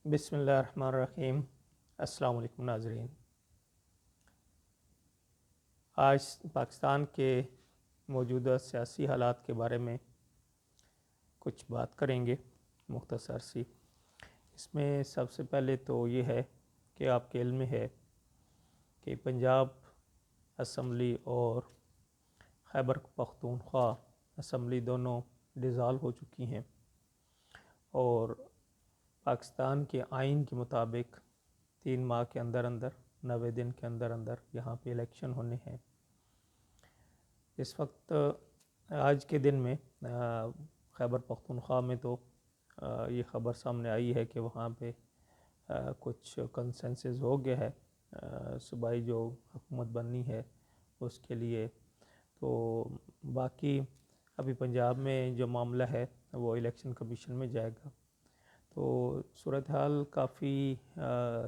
بسم اللہ الرحمن الرحیم۔ السلام علیکم ناظرین۔ آج پاکستان کے موجودہ سیاسی حالات کے بارے میں کچھ بات کریں گے، مختصر سی۔ اس میں سب سے پہلے تو یہ ہے کہ آپ کے علم میں ہے کہ پنجاب اسمبلی اور خیبر پختونخوا اسمبلی دونوں ڈیزالو ہو چکی ہیں، اور پاکستان کے آئین کے مطابق 3 ماہ کے اندر 90 دن کے اندر یہاں پہ الیکشن ہونے ہیں۔ اس وقت آج کے دن میں خیبر پختونخوا میں تو یہ خبر سامنے آئی ہے کہ وہاں پہ کچھ کنسنسس ہو گیا ہے صوبائی جو حکومت بننی ہے اس کے لیے۔ تو باقی ابھی پنجاب میں جو معاملہ ہے وہ الیکشن کمیشن میں جائے گا۔ تو صورتحال کافی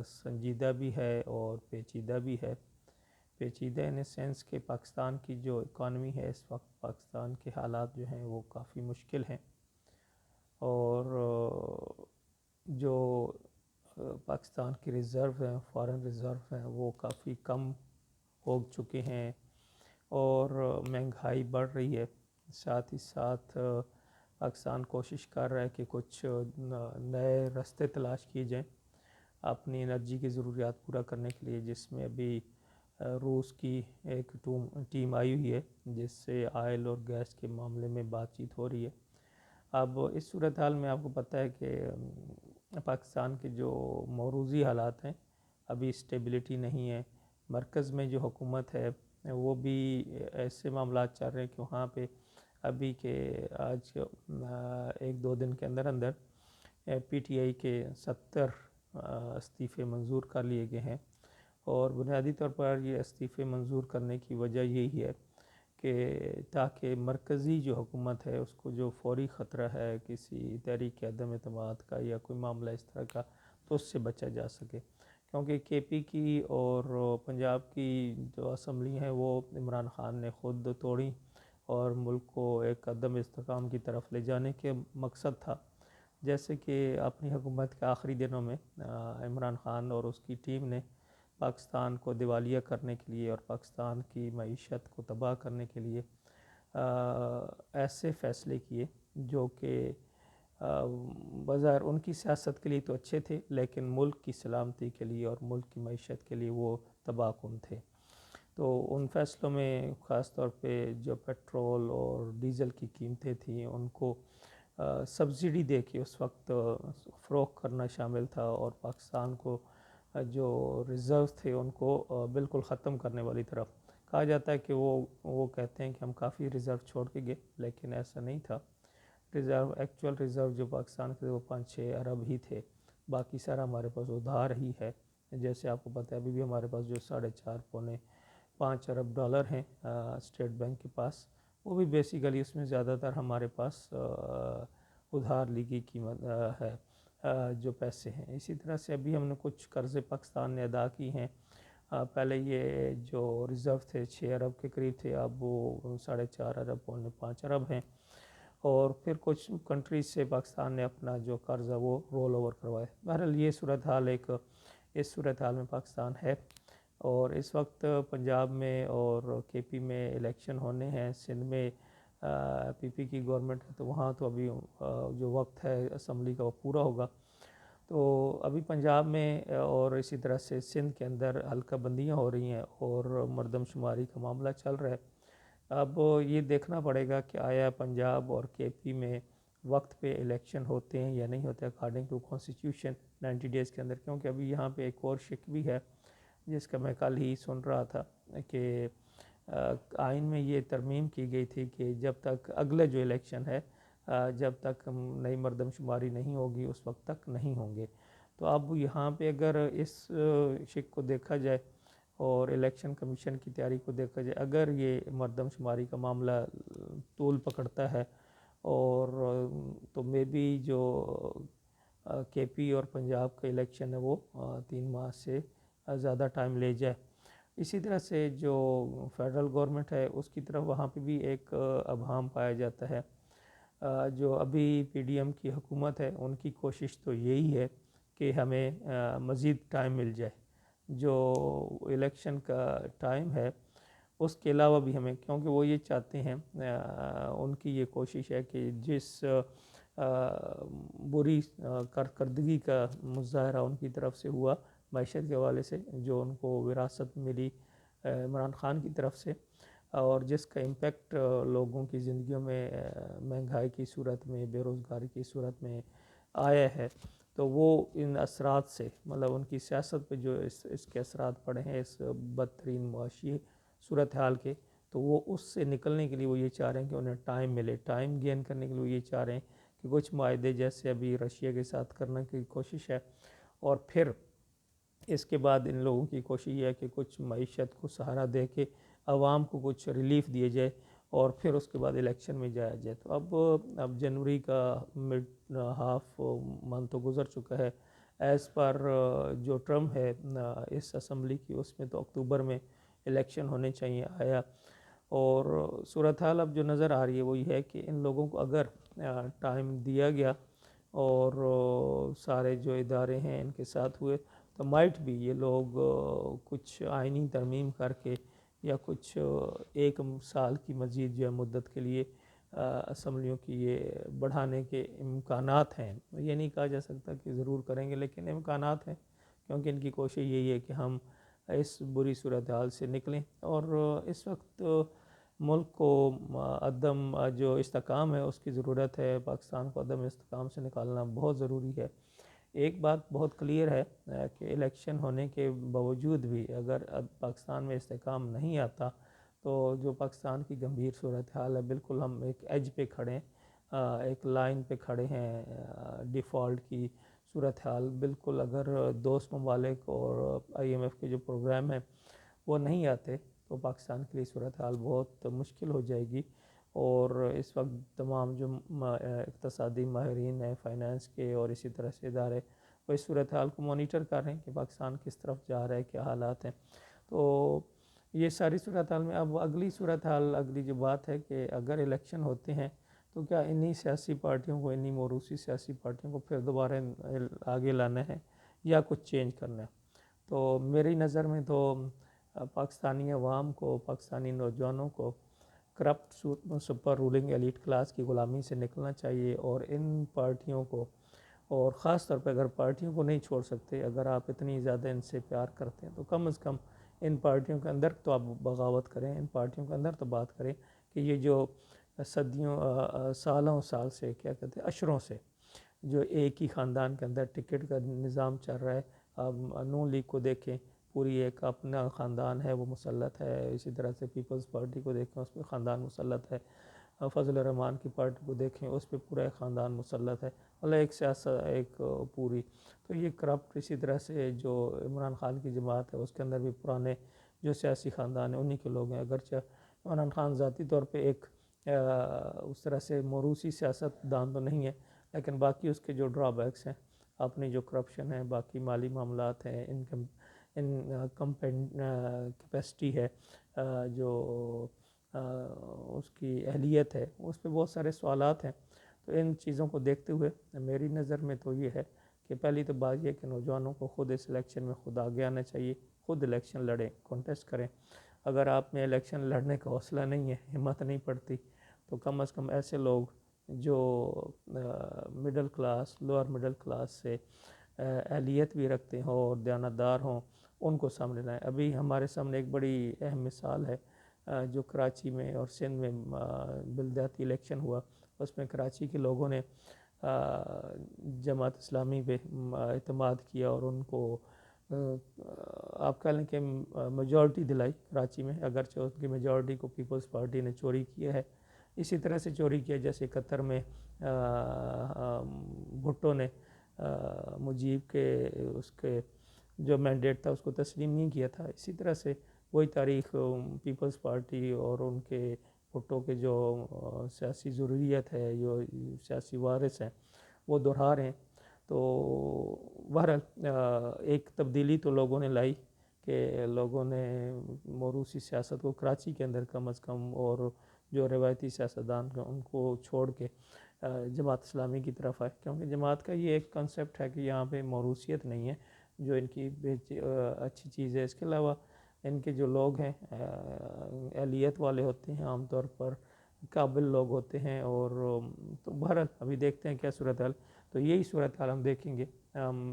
سنجیدہ بھی ہے اور پیچیدہ بھی ہے۔ پیچیدہ ان سینس کہ پاکستان کی جو اکانومی ہے اس وقت، پاکستان کے حالات جو ہیں وہ کافی مشکل ہیں، اور جو پاکستان کی ریزرو ہیں، فارن ریزرو ہیں، وہ کافی کم ہو چکے ہیں، اور مہنگائی بڑھ رہی ہے۔ ساتھ ہی ساتھ پاکستان کوشش کر رہا ہے کہ کچھ نئے راستے تلاش کیے جائیں اپنی انرجی کی ضروریات پورا کرنے کے لیے، جس میں ابھی روس کی ایک ٹیم آئی ہوئی ہے جس سے آئل اور گیس کے معاملے میں بات چیت ہو رہی ہے۔ اب اس صورتحال میں آپ کو پتہ ہے کہ پاکستان کے جو موروثی حالات ہیں ابھی اسٹیبلٹی نہیں ہے۔ مرکز میں جو حکومت ہے وہ بھی ایسے معاملات چل رہے ہیں کہ وہاں پہ ابھی کے آج 1-2 دن کے اندر پی ٹی آئی کے 70 استعفے منظور کر لیے گئے ہیں، اور بنیادی طور پر یہ استعفے منظور کرنے کی وجہ یہی ہے کہ تاکہ مرکزی جو حکومت ہے اس کو جو فوری خطرہ ہے کسی تحریک عدم اعتماد کا یا کوئی معاملہ اس طرح کا، تو اس سے بچا جا سکے، کیونکہ کے پی کی اور پنجاب کی جو اسمبلی ہیں وہ عمران خان نے خود توڑی، اور ملک کو ایک عدم استحکام کی طرف لے جانے کے مقصد تھا۔ جیسے کہ اپنی حکومت کے آخری دنوں میں عمران خان اور اس کی ٹیم نے پاکستان کو دیوالیہ کرنے کے لیے اور پاکستان کی معیشت کو تباہ کرنے کے لیے ایسے فیصلے کیے جو کہ بظاہر ان کی سیاست کے لیے تو اچھے تھے، لیکن ملک کی سلامتی کے لیے اور ملک کی معیشت کے لیے وہ تباہ کن تھے۔ تو ان فیصلوں میں خاص طور پہ جو پیٹرول اور ڈیزل کی قیمتیں تھیں ان کو سبسڈی دے کے اس وقت فروخت کرنا شامل تھا، اور پاکستان کو جو ریزرو تھے ان کو بالکل ختم کرنے والی طرف۔ کہا جاتا ہے کہ وہ کہتے ہیں کہ ہم کافی ریزرو چھوڑ کے گئے، لیکن ایسا نہیں تھا۔ ایکچول ریزرو جو پاکستان کے وہ 5-6 ارب ہی تھے، باقی سارا ہمارے پاس ادھار ہی ہے۔ جیسے آپ کو پتہ ہے ابھی بھی ہمارے پاس جو 4.5-5 ارب ڈالر ہیں اسٹیٹ بینک کے پاس، وہ بھی بیسیکلی اس میں زیادہ تر ہمارے پاس ادھار لی گئی قیمت ہے جو پیسے ہیں۔ اسی طرح سے ابھی ہم نے کچھ قرضے پاکستان نے ادا کی ہیں۔ پہلے یہ جو ریزرو تھے 6 ارب کے قریب تھے، اب وہ 4.5 ارب 5 ارب ہیں، اور پھر کچھ کنٹریز سے پاکستان نے اپنا جو قرض ہے وہ رول اوور کروائے۔ بہرحال یہ صورتحال اس صورتحال میں پاکستان ہے، اور اس وقت پنجاب میں اور کے پی میں الیکشن ہونے ہیں۔ سندھ میں پی پی کی گورنمنٹ ہے تو وہاں تو ابھی جو وقت ہے اسمبلی کا وہ پورا ہوگا۔ تو ابھی پنجاب میں اور اسی طرح سے سندھ کے اندر حلقہ بندیاں ہو رہی ہیں اور مردم شماری کا معاملہ چل رہا ہے۔ اب یہ دیکھنا پڑے گا کہ آیا پنجاب اور کے پی میں وقت پہ الیکشن ہوتے ہیں یا نہیں ہوتے اکارڈنگ ٹو کانسٹیٹیوشن 90 ڈیز کے اندر، کیونکہ ابھی یہاں پہ ایک اور شک بھی ہے جس کا میں کل ہی سن رہا تھا کہ آئین میں یہ ترمیم کی گئی تھی کہ جب تک اگلے جو الیکشن ہے جب تک نئی مردم شماری نہیں ہوگی اس وقت تک نہیں ہوں گے۔ تو اب یہاں پہ اگر اس شک کو دیکھا جائے اور الیکشن کمیشن کی تیاری کو دیکھا جائے، اگر یہ مردم شماری کا معاملہ طول پکڑتا ہے اور تو مے بی جو کے پی اور پنجاب کا الیکشن ہے وہ 3 ماہ سے زیادہ ٹائم لے جائے۔ اسی طرح سے جو فیڈرل گورنمنٹ ہے اس کی طرف وہاں پہ بھی ایک ابہام پایا جاتا ہے۔ جو ابھی پی ڈی ایم کی حکومت ہے ان کی کوشش تو یہی ہے کہ ہمیں مزید ٹائم مل جائے، جو الیکشن کا ٹائم ہے اس کے علاوہ بھی ہمیں، کیونکہ وہ یہ چاہتے ہیں، ان کی یہ کوشش ہے کہ جس بری کارکردگی کا مظاہرہ ان کی طرف سے ہوا معیشت کے حوالے سے، جو ان کو وراثت ملی عمران خان کی طرف سے، اور جس کا امپیکٹ لوگوں کی زندگیوں میں مہنگائی کی صورت میں، بے روزگاری کی صورت میں آیا ہے، تو وہ ان اثرات سے، مطلب ان کی سیاست پہ جو اس کے اثرات پڑے ہیں اس بدترین معاشی صورتحال کے، تو وہ اس سے نکلنے کے لیے وہ یہ چاہ رہے ہیں کہ انہیں ٹائم ملے، ٹائم گین کرنے کے لیے وہ یہ چاہ رہے ہیں کہ کچھ معاہدے جیسے ابھی رشیا کے ساتھ کرنے کی کوشش ہے، اور پھر اس کے بعد ان لوگوں کی کوشش یہ ہے کہ کچھ معیشت کو سہارا دے کے عوام کو کچھ ریلیف دیے جائے، اور پھر اس کے بعد الیکشن میں جایا جائے۔ تو اب جنوری کا مڈ ہاف منتھ تو گزر چکا ہے، ایز پر جو ٹرم ہے اس اسمبلی کی، اس میں تو اکتوبر میں الیکشن ہونے چاہیے آیا، اور صورتحال اب جو نظر آ رہی ہے وہ یہ ہے کہ ان لوگوں کو اگر ٹائم دیا گیا اور سارے جو ادارے ہیں ان کے ساتھ ہوئے، تو مائٹ بھی یہ لوگ کچھ آئینی ترمیم کر کے یا کچھ 1 سال کی مزید جو ہے مدت کے لیے اسمبلیوں کی یہ بڑھانے کے امکانات ہیں۔ یہ نہیں کہا جا سکتا کہ ضرور کریں گے، لیکن امکانات ہیں، کیونکہ ان کی کوشش یہی ہے کہ ہم اس بری صورتحال سے نکلیں، اور اس وقت ملک کو عدم جو استحکام ہے اس کی ضرورت ہے، پاکستان کو عدم استحکام سے نکالنا بہت ضروری ہے۔ ایک بات بہت کلیئر ہے کہ الیکشن ہونے کے باوجود بھی اگر پاکستان میں استحکام نہیں آتا تو جو پاکستان کی گمبھیر صورتحال ہے، بالکل ہم ایک ایج پہ کھڑے ہیں، ایک لائن پہ کھڑے ہیں ڈیفالٹ کی صورتحال۔ بالکل اگر دوست ممالک اور IMF کے جو پروگرام ہیں وہ نہیں آتے تو پاکستان کے لیے صورتحال بہت مشکل ہو جائے گی، اور اس وقت تمام جو اقتصادی ماہرین ہیں فائنانس کے اور اسی طرح سے ادارے، وہ اس صورتحال کو مانیٹر کر رہے ہیں کہ پاکستان کس طرف جا رہا ہے، کیا حالات ہیں۔ تو یہ ساری صورتحال میں اب اگلی صورتحال، اگلی جو بات ہے کہ اگر الیکشن ہوتے ہیں تو کیا انہی سیاسی پارٹیوں کو، انہی موروثی سیاسی پارٹیوں کو پھر دوبارہ آگے لانا ہے یا کچھ چینج کرنا ہے؟ تو میری نظر میں تو پاکستانی عوام کو، پاکستانی نوجوانوں کو corrupt super ruling elite class کی غلامی سے نکلنا چاہیے، اور ان پارٹیوں کو، اور خاص طور پہ اگر پارٹیوں کو نہیں چھوڑ سکتے، اگر آپ اتنی زیادہ ان سے پیار کرتے ہیں تو کم از کم ان پارٹیوں کے اندر تو آپ بغاوت کریں، ان پارٹیوں کے اندر تو بات کریں کہ یہ جو صدیوں سالوں سال سے، کیا کہتے ہیں، عشروں سے جو ایک ہی خاندان کے اندر ٹکٹ کا نظام چل رہا ہے۔ اب نون لیگ کو دیکھیں، پوری ایک اپنا خاندان ہے وہ مسلط ہے، اسی طرح سے پیپلز پارٹی کو دیکھیں اس پہ خاندان مسلط ہے، فضل الرحمان کی پارٹی کو دیکھیں اس پہ پورا ایک خاندان مسلط ہے، مطلب ایک سیاست، ایک پوری، تو یہ کرپٹ، اسی طرح سے جو عمران خان کی جماعت ہے اس کے اندر بھی پرانے جو سیاسی خاندان ہیں انہی کے لوگ ہیں، اگرچہ عمران خان ذاتی طور پہ ایک اس طرح سے موروثی سیاست دان تو نہیں ہے، لیکن باقی اس کے جو ڈرا بیکس ہیں، اپنی جو کرپشن ہے، باقی مالی معاملات ہیں، کیپیسٹی ہے، جو اس کی اہلیت ہے، اس پہ بہت سارے سوالات ہیں۔ تو ان چیزوں کو دیکھتے ہوئے میری نظر میں تو یہ ہے کہ پہلی تو بات یہ کہ نوجوانوں کو خود اس الیکشن میں خود آگے آنا چاہیے، خود الیکشن لڑیں، کانٹیسٹ کریں۔ اگر آپ میں الیکشن لڑنے کا حوصلہ نہیں ہے، ہمت نہیں پڑتی، تو کم از کم ایسے لوگ جو middle class, lower middle class سے اہلیت بھی رکھتے ہوں اور دیانتدار ہوں، ان کو سامنے لائیں۔ ابھی ہمارے سامنے ایک بڑی اہم مثال ہے جو کراچی میں اور سندھ میں بلدیاتی الیکشن ہوا، اس میں کراچی کے لوگوں نے جماعت اسلامی پہ اعتماد کیا اور ان کو آپ کہہ لیں کہ میجورٹی دلائی کراچی میں، اگرچہ اس کی میجورٹی کو پیپلز پارٹی نے چوری کیا ہے، اسی طرح سے چوری کیا جیسے قطر میں بھٹو نے مجیب کے اس کے جو مینڈیٹ تھا اس کو تسلیم نہیں کیا تھا، اسی طرح سے وہی تاریخ پیپلز پارٹی اور ان کے بھٹو کے جو سیاسی ضروریت ہے، جو سیاسی وارث ہیں، وہ دہرا رہے ہیں۔ تو بہرحال ایک تبدیلی تو لوگوں نے لائی کہ لوگوں نے موروثی سیاست کو کراچی کے اندر کم از کم، اور جو روایتی سیاستدان ان کو چھوڑ کے جماعت اسلامی کی طرف آئے، کیونکہ جماعت کا یہ ایک کنسیپٹ ہے کہ یہاں پہ موروثیت نہیں ہے، جو ان کی اچھی چیز ہے۔ اس کے علاوہ ان کے جو لوگ ہیں اہلیت والے ہوتے ہیں، عام طور پر قابل لوگ ہوتے ہیں، اور تو بہرحال ابھی دیکھتے ہیں کیا صورتحال، تو یہی صورتحال ہم دیکھیں گے۔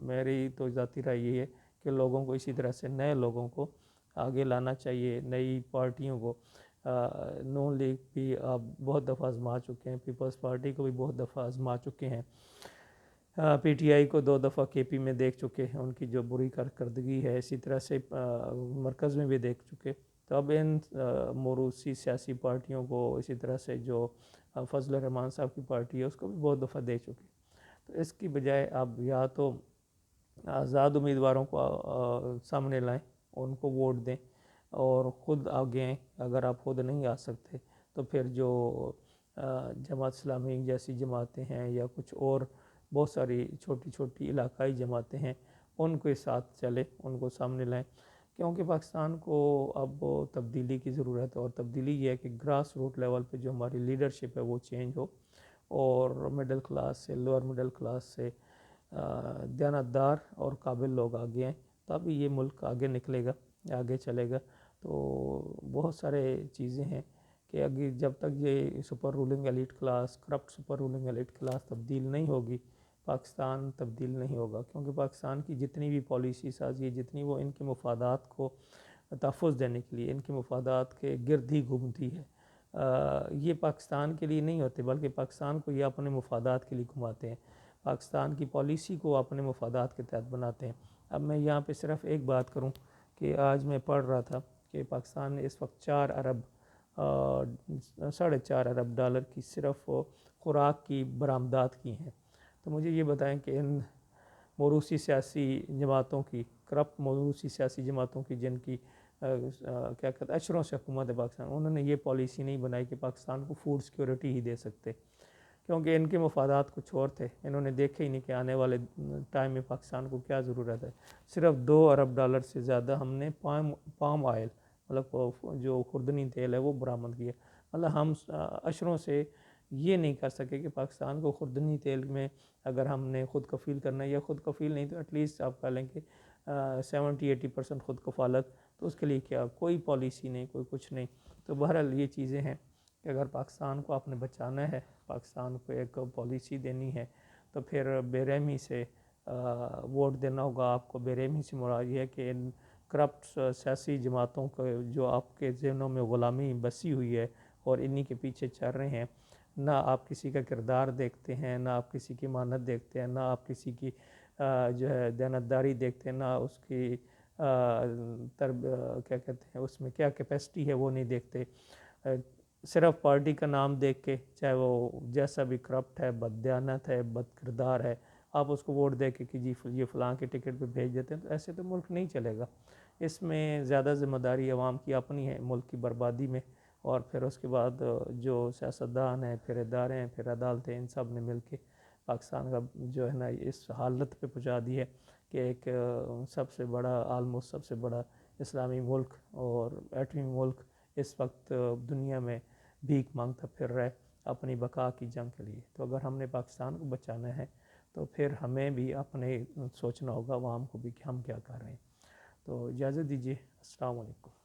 میری تو ذاتی رائے یہی ہے کہ لوگوں کو اسی طرح سے نئے لوگوں کو آگے لانا چاہیے، نئی پارٹیوں کو۔ نون لیگ بھی آپ بہت دفعہ آزما چکے ہیں، پیپلز پارٹی کو بھی بہت دفعہ آزما چکے ہیں، پی ٹی آئی کو 2 دفعہ کے پی میں دیکھ چکے ہیں، ان کی جو بری کارکردگی ہے، اسی طرح سے مرکز میں بھی دیکھ چکے۔ تو اب ان موروثی سیاسی پارٹیوں کو، اسی طرح سے جو فضل الرحمان صاحب کی پارٹی ہے، اس کو بھی بہت دفعہ دیکھ چکے۔ تو اس کی بجائے اب یا تو آزاد امیدواروں کو سامنے لائیں، ان کو ووٹ دیں، اور خود آگے آئیں۔ اگر آپ خود نہیں آ سکتے تو پھر جو جماعت اسلامی جیسی جماعتیں ہیں، یا کچھ اور بہت ساری چھوٹی چھوٹی علاقائی جماعتیں ہیں، ان کے ساتھ چلے، ان کو سامنے لائیں، کیونکہ پاکستان کو اب تبدیلی کی ضرورت ہے، اور تبدیلی یہ ہے کہ گراس روٹ لیول پہ جو ہماری لیڈرشپ ہے وہ چینج ہو، اور مڈل کلاس سے، لوور مڈل کلاس سے دیانتدار اور قابل لوگ آگے آئیں، تب یہ ملک آگے نکلے گا، آگے چلے گا۔ تو بہت سارے چیزیں ہیں کہ اگر جب تک یہ super ruling elite class, corrupt super ruling elite class تبدیل نہیں ہوگی، پاکستان تبدیل نہیں ہوگا، کیونکہ پاکستان کی جتنی بھی پالیسی سازی ہے، جتنی وہ ان کے مفادات کو تحفظ دینے کے لیے، ان کے مفادات کے گرد ہی گھومتی ہے، یہ پاکستان کے لیے نہیں ہوتے، بلکہ پاکستان کو یہ اپنے مفادات کے لیے گھماتے ہیں، پاکستان کی پالیسی کو اپنے مفادات کے تحت بناتے ہیں۔ اب میں یہاں پہ صرف ایک بات کروں کہ آج میں پڑھ رہا تھا کہ پاکستان نے اس وقت 4.5 ارب کی صرف خوراک کی برآمدات کی ہیں۔ تو مجھے یہ بتائیں کہ ان موروثی سیاسی جماعتوں کی، کرپٹ موروثی سیاسی جماعتوں کی، جن کی کیا کہتے ہیں اشروں سے حکومت ہے پاکستان، انہوں نے یہ پالیسی نہیں بنائی کہ پاکستان کو فوڈ سیکیورٹی ہی دے سکتے، کیونکہ ان کے مفادات کچھ اور تھے، انہوں نے دیکھے ہی نہیں کہ آنے والے ٹائم میں پاکستان کو کیا ضرورت ہے۔ صرف $2 ارب سے زیادہ ہم نے پام آئل، مطلب جو خوردنی تیل ہے، وہ برآمد کیا۔ مطلب ہم اشروں سے یہ نہیں کر سکے کہ پاکستان کو خوردنی تیل میں اگر ہم نے خود کفیل کرنا ہے، یا خود کفیل نہیں تو ایٹ لیسٹ آپ کہہ لیں کہ 70-80% خود کفالت، تو اس کے لیے کیا کوئی پالیسی نہیں، کوئی کچھ نہیں۔ تو بہرحال یہ چیزیں ہیں کہ اگر پاکستان کو آپ نے بچانا ہے، پاکستان کو ایک پالیسی دینی ہے، تو پھر بے رحمی سے ووٹ دینا ہوگا آپ کو۔ بے رحمی سے مراد یہ ہے کہ ان کرپٹ سیاسی جماعتوں کو جو آپ کے ذہنوں میں غلامی بسی ہوئی ہے اور انہی کے پیچھے چل رہے ہیں، نہ آپ کسی کا کردار دیکھتے ہیں، نہ آپ کسی کی مانت دیکھتے ہیں، نہ آپ کسی کی جو ہے دیانتداری دیکھتے ہیں، نہ اس کی کیا کہتے ہیں اس میں کیا کیپیسٹی ہے وہ نہیں دیکھتے، صرف پارٹی کا نام دیکھ کے، چاہے وہ جیسا بھی کرپٹ ہے، بد دیانت ہے، بد کردار ہے، آپ اس کو ووٹ دے کے کہ جی یہ فلاں کے ٹکٹ پہ بھیج دیتے ہیں، تو ایسے تو ملک نہیں چلے گا۔ اس میں زیادہ ذمہ داری عوام کی اپنی ہے ملک کی بربادی میں، اور پھر اس کے بعد جو سیاستدان ہیں، پھر ادارے ہیں، پھر عدالتیں، ان سب نے مل کے پاکستان کا جو ہے نا اس حالت پہ پہنچا دی ہے کہ ایک سب سے بڑا، آلموسٹ سب سے بڑا اسلامی ملک اور ایٹمی ملک اس وقت دنیا میں بھیک مانگتا پھر رہا ہے اپنی بقا کی جنگ کے لیے۔ تو اگر ہم نے پاکستان کو بچانا ہے تو پھر ہمیں بھی اپنے سوچنا ہوگا، عوام کو بھی، کہ ہم کیا کر رہے ہیں۔ تو اجازت دیجیے، السلام علیکم۔